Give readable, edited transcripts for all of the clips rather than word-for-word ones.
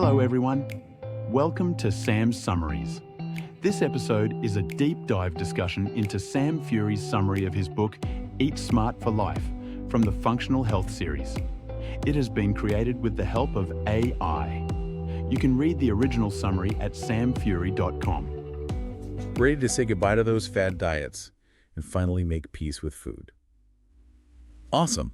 Hello everyone. Welcome to Sam's Summaries. This episode is a deep dive discussion into Sam Fury's summary of his book, Eat Smart for Life, from the Functional Health series. It has been created with the help of AI. You can read the original summary at samfury.com. Ready to say goodbye to those fad diets and finally make peace with food. Awesome.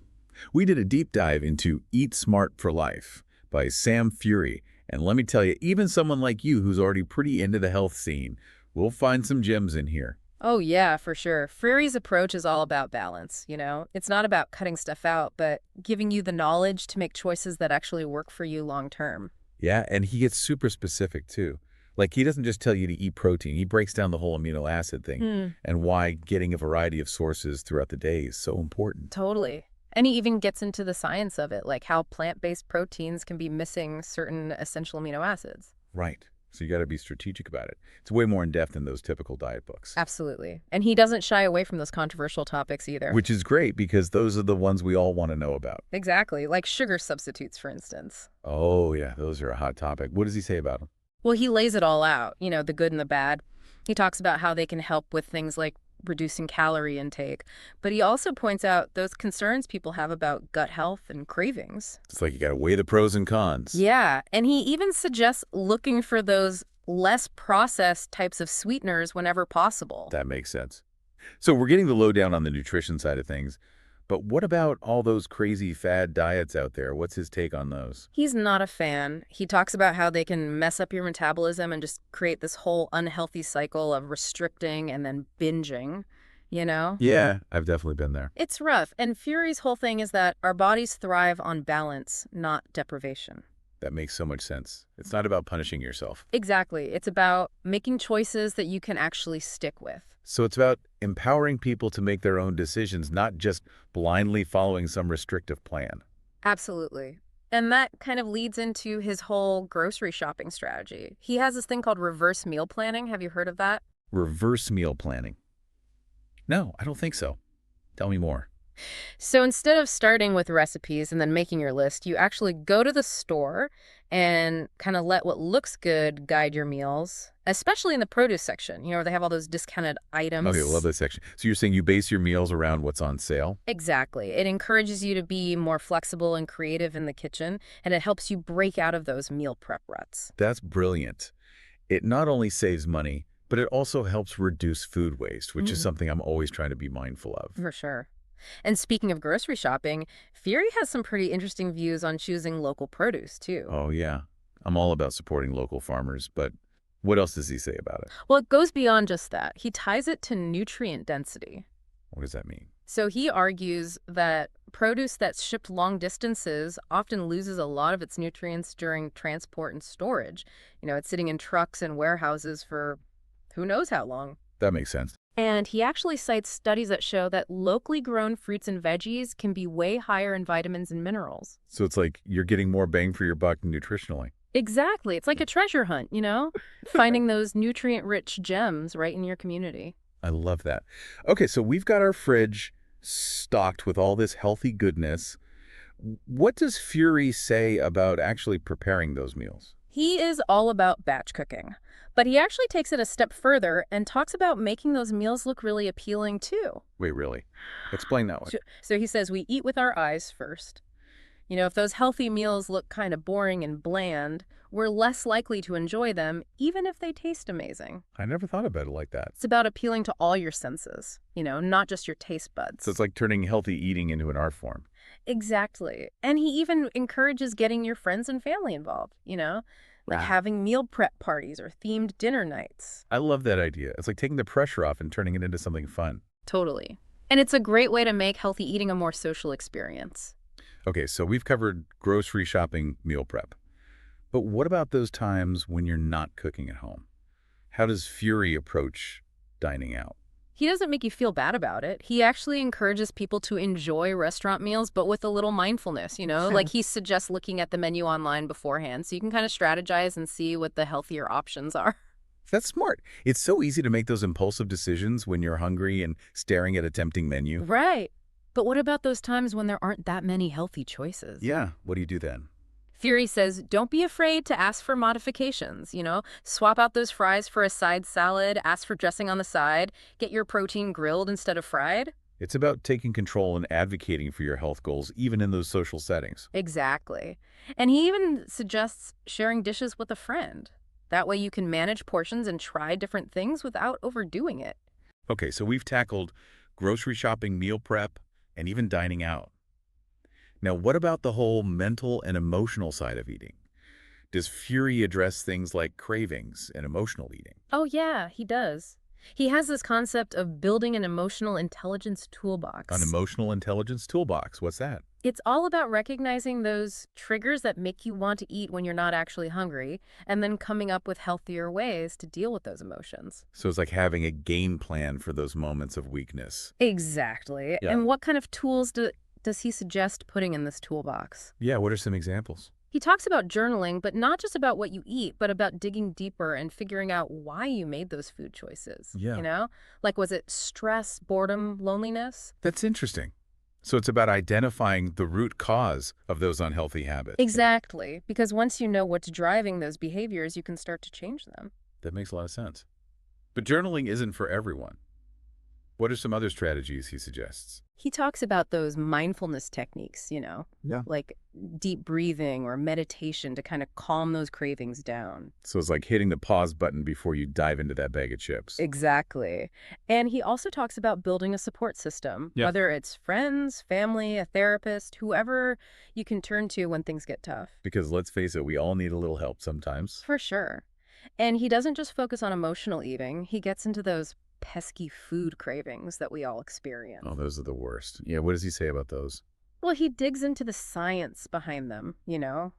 We did a deep dive into Eat Smart for Life by Sam Fury. And let me tell you, even someone like you who's already pretty into the health scene will find some gems in here. Oh, yeah, for sure. Fury's approach is all about balance, you know? It's not about cutting stuff out, but giving you the knowledge to make choices that actually work for you long term. Yeah, and he gets super specific too. Like, he doesn't just tell you to eat protein. He breaks down the whole amino acid thing and why getting a variety of sources throughout the day is so important. Totally. And he even gets into the science of it, like how plant-based proteins can be missing certain essential amino acids. Right. So you got to be strategic about it. It's way more in-depth than those typical diet books. Absolutely. And he doesn't shy away from those controversial topics either. Which is great because those are the ones we all want to know about. Exactly. Like sugar substitutes, for instance. Oh, yeah. Those are a hot topic. What does he say about them? Well, he lays it all out, you know, the good and the bad. He talks about how they can help with things like reducing calorie intake. But he also points out those concerns people have about gut health and cravings. It's like you got to weigh the pros and cons. Yeah, and he even suggests looking for those less processed types of sweeteners whenever possible. That makes sense. So we're getting the lowdown on the nutrition side of things. But what about all those crazy fad diets out there? What's his take on those? He's not a fan. He talks about how they can mess up your metabolism and just create this whole unhealthy cycle of restricting and then binging, you know? Yeah, I've definitely been there. It's rough. And Fury's whole thing is that our bodies thrive on balance, not deprivation. That makes so much sense. It's not about punishing yourself. Exactly. It's about making choices that you can actually stick with. So it's about empowering people to make their own decisions, not just blindly following some restrictive plan. Absolutely. And that kind of leads into his whole grocery shopping strategy. He has this thing called reverse meal planning. Have you heard of that? Reverse meal planning. No, I don't think so. Tell me more. So instead of starting with recipes and then making your list, you actually go to the store and kind of let what looks good guide your meals, especially in the produce section, you know, where they have all those discounted items. Okay, love this section. So you're saying you base your meals around what's on sale? Exactly. It encourages you to be more flexible and creative in the kitchen, and it helps you break out of those meal prep ruts. That's brilliant. It not only saves money, but it also helps reduce food waste, which is something I'm always trying to be mindful of. For sure. And speaking of grocery shopping, Fury has some pretty interesting views on choosing local produce, too. Oh, yeah. I'm all about supporting local farmers, but what else does he say about it? Well, it goes beyond just that. He ties it to nutrient density. What does that mean? So he argues that produce that's shipped long distances often loses a lot of its nutrients during transport and storage. You know, it's sitting in trucks and warehouses for who knows how long. That makes sense. And he actually cites studies that show that locally grown fruits and veggies can be way higher in vitamins and minerals. So it's like you're getting more bang for your buck nutritionally. Exactly. It's like a treasure hunt, you know? Finding those nutrient-rich gems right in your community. I love that. Okay, so we've got our fridge stocked with all this healthy goodness. What does Fury say about actually preparing those meals? He is all about batch cooking, but he actually takes it a step further and talks about making those meals look really appealing too. Wait, really? Explain that one. So he says we eat with our eyes first. You know, if those healthy meals look kind of boring and bland, we're less likely to enjoy them, even if they taste amazing. I never thought about it like that. It's about appealing to all your senses, you know, not just your taste buds. So it's like turning healthy eating into an art form. Exactly. And he even encourages getting your friends and family involved, you know, like having meal prep parties or themed dinner nights. I love that idea. It's like taking the pressure off and turning it into something fun. Totally. And it's a great way to make healthy eating a more social experience. Okay, so we've covered grocery shopping, meal prep. But what about those times when you're not cooking at home? How does Fury approach dining out? He doesn't make you feel bad about it. He actually encourages people to enjoy restaurant meals, but with a little mindfulness, you know? Like he suggests looking at the menu online beforehand so you can kind of strategize and see what the healthier options are. That's smart. It's so easy to make those impulsive decisions when you're hungry and staring at a tempting menu. Right. But what about those times when there aren't that many healthy choices? Yeah, what do you do then? Fury says, don't be afraid to ask for modifications, swap out those fries for a side salad, ask for dressing on the side, get your protein grilled instead of fried. It's about taking control and advocating for your health goals, even in those social settings. Exactly. And he even suggests sharing dishes with a friend. That way you can manage portions and try different things without overdoing it. Okay, so we've tackled grocery shopping, meal prep, and even dining out. Now, what about the whole mental and emotional side of eating? Does Fury address things like cravings and emotional eating? Oh, yeah, he does. He has this concept of building an emotional intelligence toolbox. An emotional intelligence toolbox, what's that? It's all about recognizing those triggers that make you want to eat when you're not actually hungry, and then coming up with healthier ways to deal with those emotions. So it's like having a game plan for those moments of weakness. Exactly. Yeah. And what kind of tools does he suggest putting in this toolbox? Yeah, what are some examples? He talks about journaling, but not just about what you eat, but about digging deeper and figuring out why you made those food choices. Yeah. Like, was it stress, boredom, loneliness? That's interesting. So it's about identifying the root cause of those unhealthy habits. Exactly. Because once you know what's driving those behaviors, you can start to change them. That makes a lot of sense. But journaling isn't for everyone. What are some other strategies he suggests? He talks about those mindfulness techniques, Yeah. like deep breathing or meditation to kind of calm those cravings down. So it's like hitting the pause button before you dive into that bag of chips. Exactly. And he also talks about building a support system, Yeah. whether it's friends, family, a therapist, whoever you can turn to when things get tough. Because let's face it, we all need a little help sometimes. For sure. And he doesn't just focus on emotional eating. He gets into those pesky food cravings that we all experience. Oh, those are the worst. Yeah, what does he say about those? Well, he digs into the science behind them,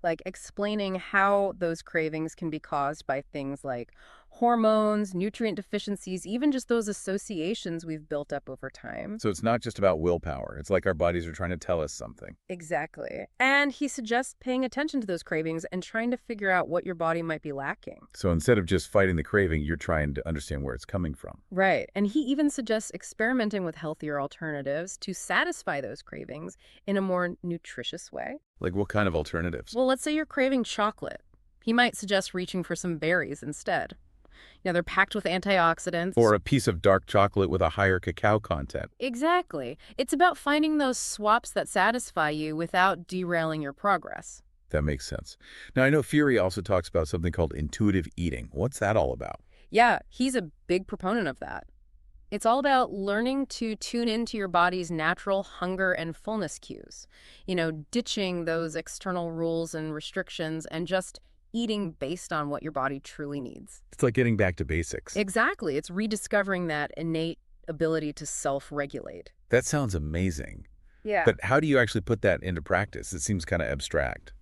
like explaining how those cravings can be caused by things like hormones, nutrient deficiencies, even just those associations we've built up over time. So it's not just about willpower. It's like our bodies are trying to tell us something. Exactly. And he suggests paying attention to those cravings and trying to figure out what your body might be lacking. So instead of just fighting the craving, you're trying to understand where it's coming from. Right. And he even suggests experimenting with healthier alternatives to satisfy those cravings in a more nutritious way. Like what kind of alternatives? Well, let's say you're craving chocolate. He might suggest reaching for some berries instead. They're packed with antioxidants. Or a piece of dark chocolate with a higher cacao content. Exactly. It's about finding those swaps that satisfy you without derailing your progress. That makes sense. Now, I know Fury also talks about something called intuitive eating. What's that all about? Yeah, he's a big proponent of that. It's all about learning to tune into your body's natural hunger and fullness cues. Ditching those external rules and restrictions and just eating based on what your body truly needs. It's like getting back to basics. Exactly. It's rediscovering that innate ability to self-regulate. That sounds amazing. Yeah. But how do you actually put that into practice? It seems kind of abstract.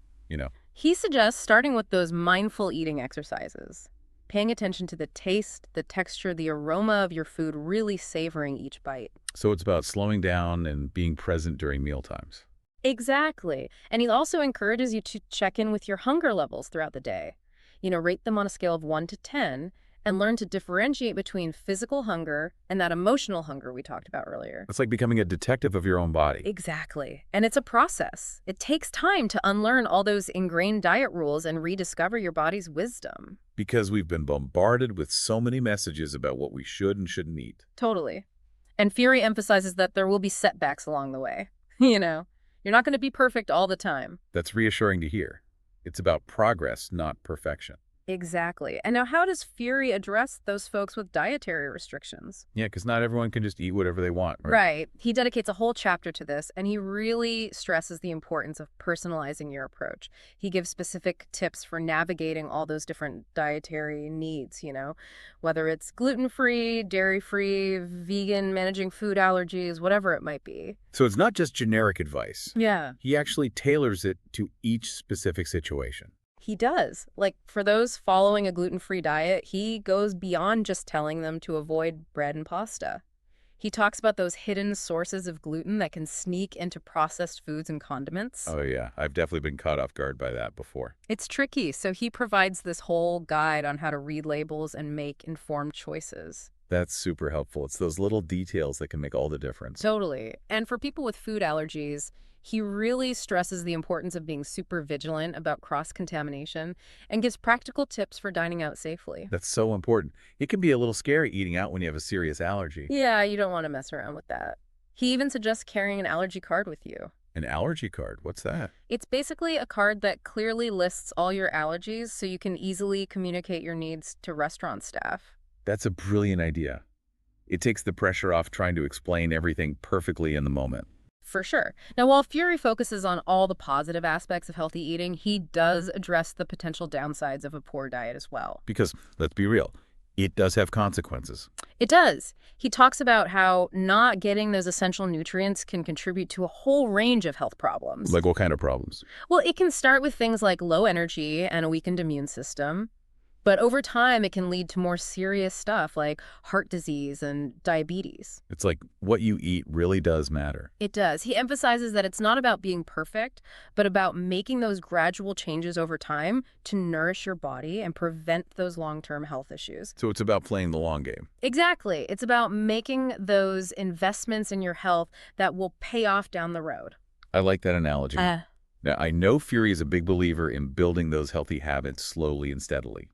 He suggests starting with those mindful eating exercises, paying attention to the taste, the texture, the aroma of your food, really savoring each bite. So it's about slowing down and being present during mealtimes. Exactly. And he also encourages you to check in with your hunger levels throughout the day. Rate them on a scale of 1 to 10 and learn to differentiate between physical hunger and that emotional hunger we talked about earlier. It's like becoming a detective of your own body. Exactly. And it's a process. It takes time to unlearn all those ingrained diet rules and rediscover your body's wisdom. Because we've been bombarded with so many messages about what we should and shouldn't eat. Totally. And Fury emphasizes that there will be setbacks along the way. You're not going to be perfect all the time. That's reassuring to hear. It's about progress, not perfection. Exactly. And now how does Fury address those folks with dietary restrictions? Yeah, because not everyone can just eat whatever they want, right? Right. He dedicates a whole chapter to this, and he really stresses the importance of personalizing your approach. He gives specific tips for navigating all those different dietary needs, whether it's gluten-free, dairy-free, vegan, managing food allergies, whatever it might be. So it's not just generic advice. Yeah. He actually tailors it to each specific situation. He does. Like, for those following a gluten-free diet, he goes beyond just telling them to avoid bread and pasta. He talks about those hidden sources of gluten that can sneak into processed foods and condiments. Oh, yeah. I've definitely been caught off guard by that before. It's tricky, so he provides this whole guide on how to read labels and make informed choices. That's super helpful. It's those little details that can make all the difference. Totally. And for people with food allergies, He really stresses the importance of being super vigilant about cross-contamination and gives practical tips for dining out safely. That's so important. It can be a little scary eating out when you have a serious allergy. Yeah, you don't want to mess around with that. He even suggests carrying an allergy card with you. An allergy card, what's that? It's basically a card that clearly lists all your allergies so you can easily communicate your needs to restaurant staff. That's a brilliant idea. It takes the pressure off trying to explain everything perfectly in the moment. For sure. Now, while Fury focuses on all the positive aspects of healthy eating, he does address the potential downsides of a poor diet as well. Because, let's be real, it does have consequences. It does. He talks about how not getting those essential nutrients can contribute to a whole range of health problems. Like what kind of problems? Well, it can start with things like low energy and a weakened immune system. But over time, it can lead to more serious stuff like heart disease and diabetes. It's like what you eat really does matter. It does. He emphasizes that it's not about being perfect, but about making those gradual changes over time to nourish your body and prevent those long-term health issues. So it's about playing the long game. Exactly. It's about making those investments in your health that will pay off down the road. I like that analogy. Now, I know Fury is a big believer in building those healthy habits slowly and steadily.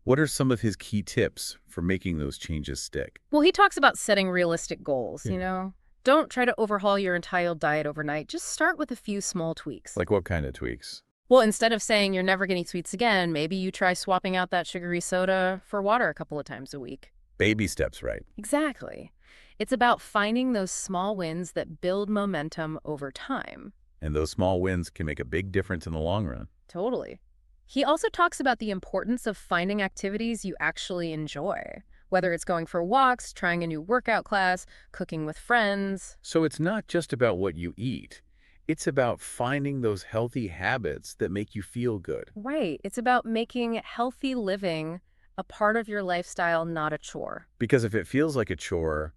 What are some of his key tips for making those changes stick? Well, he talks about setting realistic goals, you know? Don't try to overhaul your entire diet overnight. Just start with a few small tweaks. Like what kind of tweaks? Well, instead of saying you're never going to eat sweets again, maybe you try swapping out that sugary soda for water a couple of times a week. Baby steps, right? Exactly. It's about finding those small wins that build momentum over time. And those small wins can make a big difference in the long run. Totally. He also talks about the importance of finding activities you actually enjoy, whether it's going for walks, trying a new workout class, cooking with friends. So it's not just about what you eat. It's about finding those healthy habits that make you feel good. Right. It's about making healthy living a part of your lifestyle, not a chore. Because if it feels like a chore,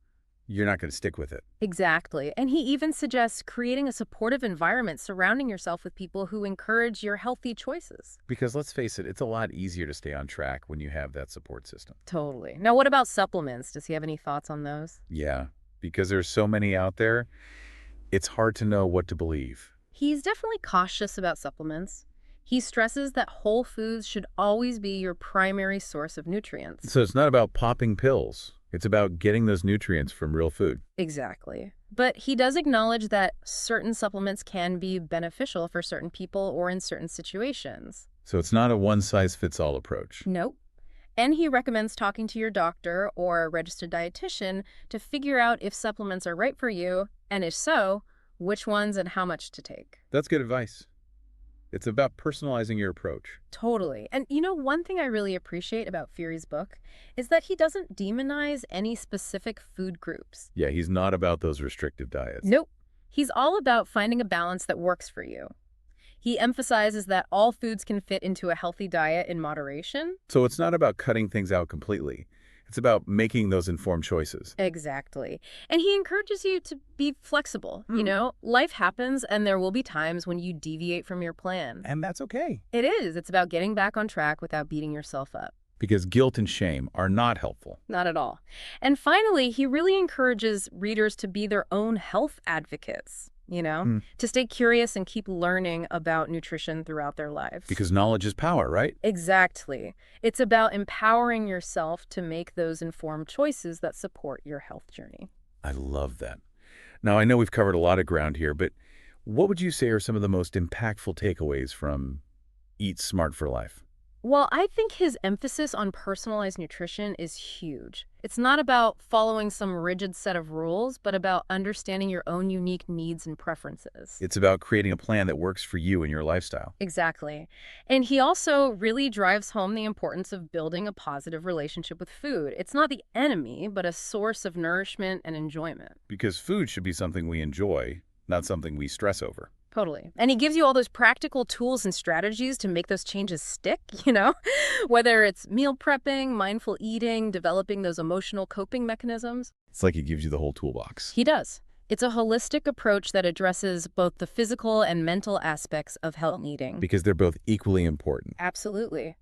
you're not going to stick with it. Exactly. And he even suggests creating a supportive environment surrounding yourself with people who encourage your healthy choices. Because let's face it, it's a lot easier to stay on track when you have that support system. Totally. Now, what about supplements? Does he have any thoughts on those? Yeah, because there's so many out there, it's hard to know what to believe. He's definitely cautious about supplements. He stresses that whole foods should always be your primary source of nutrients. So it's not about popping pills. It's about getting those nutrients from real food. Exactly. But he does acknowledge that certain supplements can be beneficial for certain people or in certain situations. So it's not a one-size-fits-all approach. Nope. And he recommends talking to your doctor or a registered dietitian to figure out if supplements are right for you, and if so, which ones and how much to take. That's good advice. It's about personalizing your approach. Totally. And you know, one thing I really appreciate about Fury's book is that he doesn't demonize any specific food groups. Yeah, he's not about those restrictive diets. Nope. He's all about finding a balance that works for you. He emphasizes that all foods can fit into a healthy diet in moderation. So it's not about cutting things out completely. It's about making those informed choices. Exactly. And he encourages you to be flexible. You know, life happens and there will be times when you deviate from your plan. And that's okay. It is. It's about getting back on track without beating yourself up. Because guilt and shame are not helpful. Not at all. And finally, he really encourages readers to be their own health advocates, you know, to stay curious and keep learning about nutrition throughout their lives. Because knowledge is power, right? Exactly. It's about empowering yourself to make those informed choices that support your health journey. I love that. Now, I know we've covered a lot of ground here, but what would you say are some of the most impactful takeaways from Eat Smart for Life? Well, I think his emphasis on personalized nutrition is huge. It's not about following some rigid set of rules, but about understanding your own unique needs and preferences. It's about creating a plan that works for you and your lifestyle. Exactly. And he also really drives home the importance of building a positive relationship with food. It's not the enemy, but a source of nourishment and enjoyment. Because food should be something we enjoy, not something we stress over. Totally. And he gives you all those practical tools and strategies to make those changes stick, you know, whether it's meal prepping, mindful eating, developing those emotional coping mechanisms. It's like he gives you the whole toolbox. He does. It's a holistic approach that addresses both the physical and mental aspects of health eating. Because they're both equally important. Absolutely.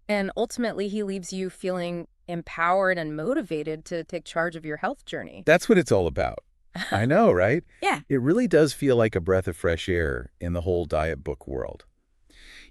And ultimately, he leaves you feeling empowered and motivated to take charge of your health journey. That's what it's all about. I know, right? Yeah. It really does feel like a breath of fresh air in the whole diet book world.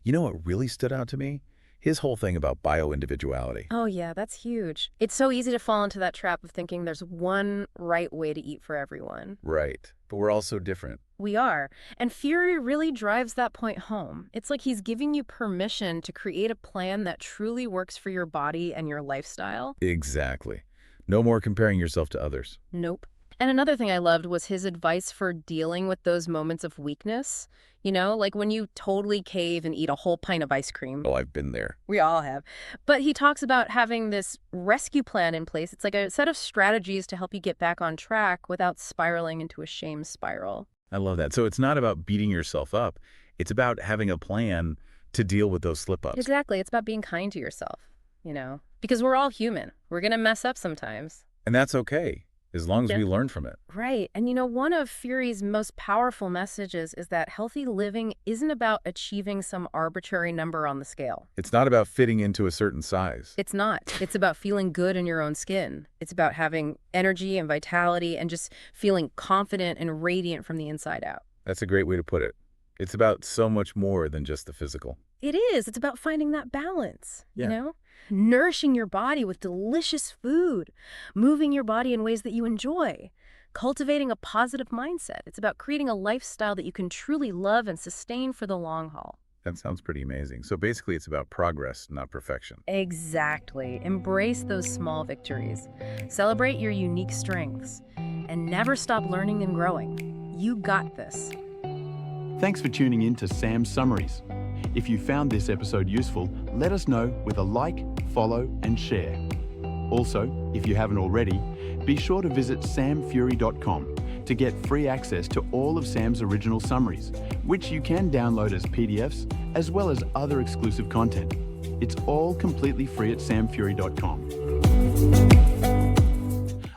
You know what really stood out to me? His whole thing about bio-individuality. Oh, yeah, that's huge. It's so easy to fall into that trap of thinking there's one right way to eat for everyone. Right. But we're all so different. We are. And Fury really drives that point home. It's like he's giving you permission to create a plan that truly works for your body and your lifestyle. Exactly. No more comparing yourself to others. Nope. And another thing I loved was his advice for dealing with those moments of weakness. You know, like when you totally cave and eat a whole pint of ice cream. Oh, I've been there. We all have. But he talks about having this rescue plan in place. It's like a set of strategies to help you get back on track without spiraling into a shame spiral. I love that. So it's not about beating yourself up. It's about having a plan to deal with those slip-ups. Exactly. It's about being kind to yourself, you know, because we're all human. We're going to mess up sometimes. And that's okay, as long as we learn from it. Right. And you know, one of Fury's most powerful messages is that healthy living isn't about achieving some arbitrary number on the scale. It's not about fitting into a certain size. It's not. It's about feeling good in your own skin. It's about having energy and vitality and just feeling confident and radiant from the inside out. That's a great way to put it. It's about so much more than just the physical. It is. It's about finding that balance, you know? Nourishing your body with delicious food, moving your body in ways that you enjoy, cultivating a positive mindset. It's about creating a lifestyle that you can truly love and sustain for the long haul. That sounds pretty amazing. So basically it's about progress, not perfection. Exactly. Embrace those small victories. Celebrate your unique strengths. And never stop learning and growing. You got this. Thanks for tuning in to Sam's Summaries. If you found this episode useful, let us know with a like, follow, and share. Also, if you haven't already, be sure to visit samfury.com to get free access to all of Sam's original summaries, which you can download as PDFs, as well as other exclusive content. It's all completely free at samfury.com.